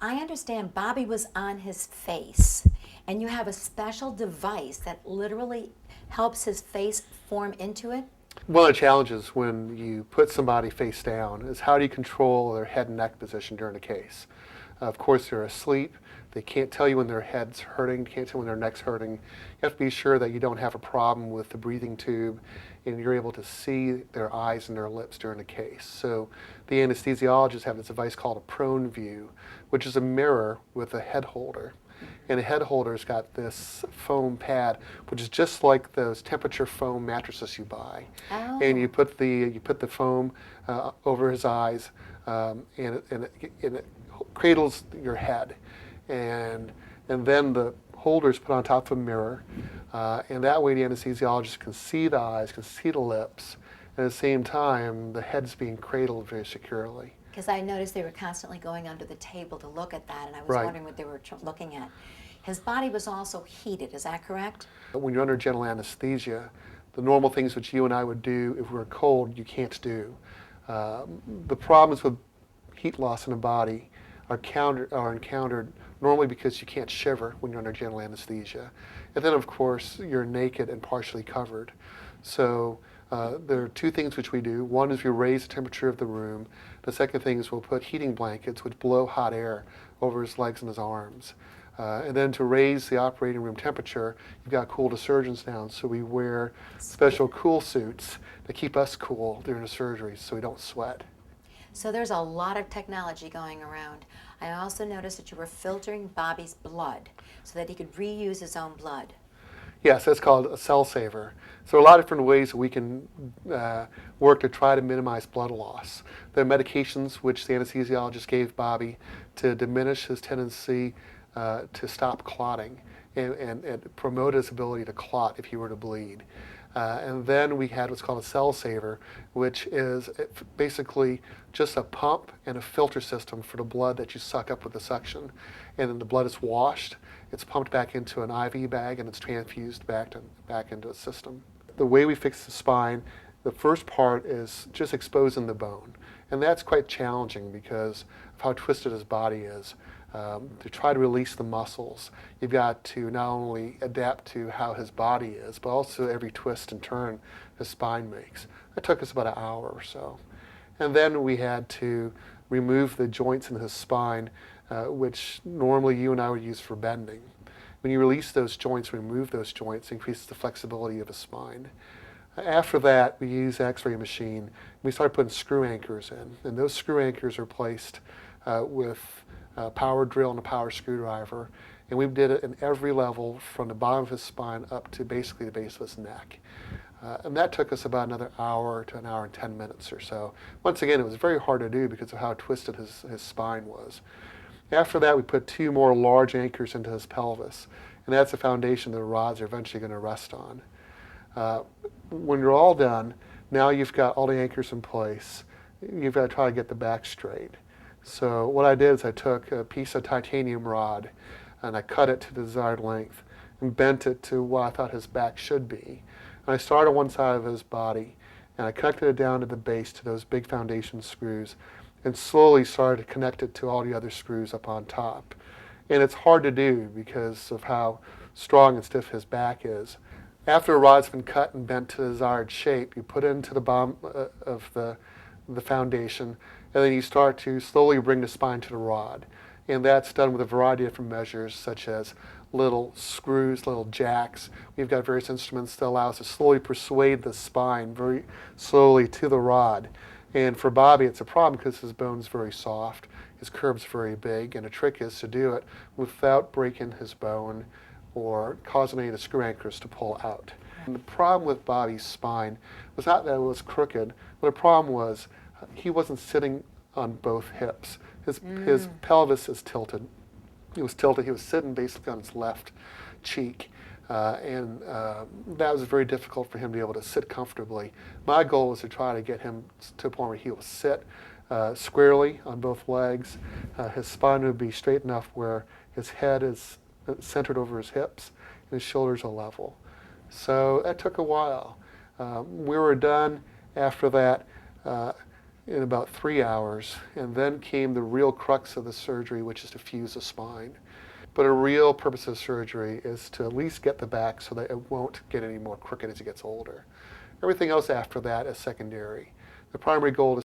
I understand Bobby was on his face, and you have a special device that literally helps his face form into it. One of the challenges when you put somebody face down is how do you control their head and neck position during a case? Of course, they're asleep. They can't tell you when their head's hurting, can't tell when their neck's hurting. You have to be sure that you don't have a problem with the breathing tube and you're able to see their eyes and their lips during the case. So the anesthesiologists have this device called a prone view, which is a mirror with a head holder. And the head holder's got this foam pad, which is just like those temperature foam mattresses you buy. And Oh, you put the foam over his eyes, and it cradles your head, and then the holder's put on top of a mirror, and that way the anesthesiologist can see the eyes, can see the lips, and at the same time the head's being cradled very securely. because I noticed they were constantly going under the table to look at that, and I was Right. wondering what they were looking at. His body was also heated, is that correct? When you're under general anesthesia, the normal things which you and I would do if we were cold, you can't do. The problems with heat loss in the body are encountered normally because you can't shiver when you're under general anesthesia. And then, of course, you're naked and partially covered. So there are two things which we do. One is we raise the temperature of the room. The second thing is we'll put heating blankets which blow hot air over his legs and his arms. And then to raise the operating room temperature, you've got to cool the surgeons down. So we wear special cool suits to keep us cool during the surgery so we don't sweat. So there's a lot of technology going around. I also noticed that you were filtering Bobby's blood so that he could reuse his own blood. Yes, that's called a cell saver. So a lot of different ways that we can work to try to minimize blood loss. There are medications which the anesthesiologist gave Bobby to diminish his tendency to stop clotting and promote his ability to clot if he were to bleed. And then we had what's called a cell saver, which is basically just a pump and a filter system for the blood that you suck up with the suction. And then the blood is washed, it's pumped back into an IV bag, and it's transfused back into a system. The way we fix the spine, the first part is just exposing the bone. And that's quite challenging because of how twisted his body is. To try to release the muscles, you've got to not only adapt to how his body is, but also every twist and turn his spine makes. It took us about an hour or so. And then we had to remove the joints in his spine, which normally you and I would use for bending. When you release those joints, remove those joints, it increases the flexibility of his spine. After that, we use an X-ray machine. We started putting screw anchors in, and those screw anchors are placed with a power drill and a power screwdriver, and we did it in every level from the bottom of his spine up to basically the base of his neck. And that took us about another hour to an hour and 10 minutes or so. Once again, it was very hard to do because of how twisted his spine was. After that, we put two more large anchors into his pelvis, and that's the foundation the rods are eventually going to rest on. When you're all done, now you've got all the anchors in place. You've got to try to get the back straight. So what I did is I took a piece of titanium rod and I cut it to the desired length and bent it to what I thought his back should be. And I started on one side of his body and I connected it down to the base to those big foundation screws and slowly started to connect it to all the other screws up on top. And it's hard to do because of how strong and stiff his back is. After a rod's been cut and bent to the desired shape, you put it into the bottom of the foundation, and then you start to slowly bring the spine to the rod. And that's done with a variety of different measures, such as little screws, little jacks. We've got various instruments that allow us to slowly persuade the spine very slowly to the rod. And for Bobby, it's a problem because his bone's very soft, his curve's very big, and the trick is to do it without breaking his bone or causing any of the screw anchors to pull out. And the problem with Bobby's spine was not that it was crooked, but the problem was he wasn't sitting on both hips. His pelvis is tilted. He was tilted. He was sitting basically on his left cheek. And that was very difficult for him to be able to sit comfortably. My goal was to try to get him to a point where he will sit squarely on both legs. His spine would be straight enough where his head is centered over his hips and his shoulders are level. So that took a while. We were done after that. in about 3 hours, and then came the real crux of the surgery, which is to fuse the spine. But a real purpose of surgery is to at least get the back so that it won't get any more crooked as it gets older. Everything else after that is secondary. The primary goal is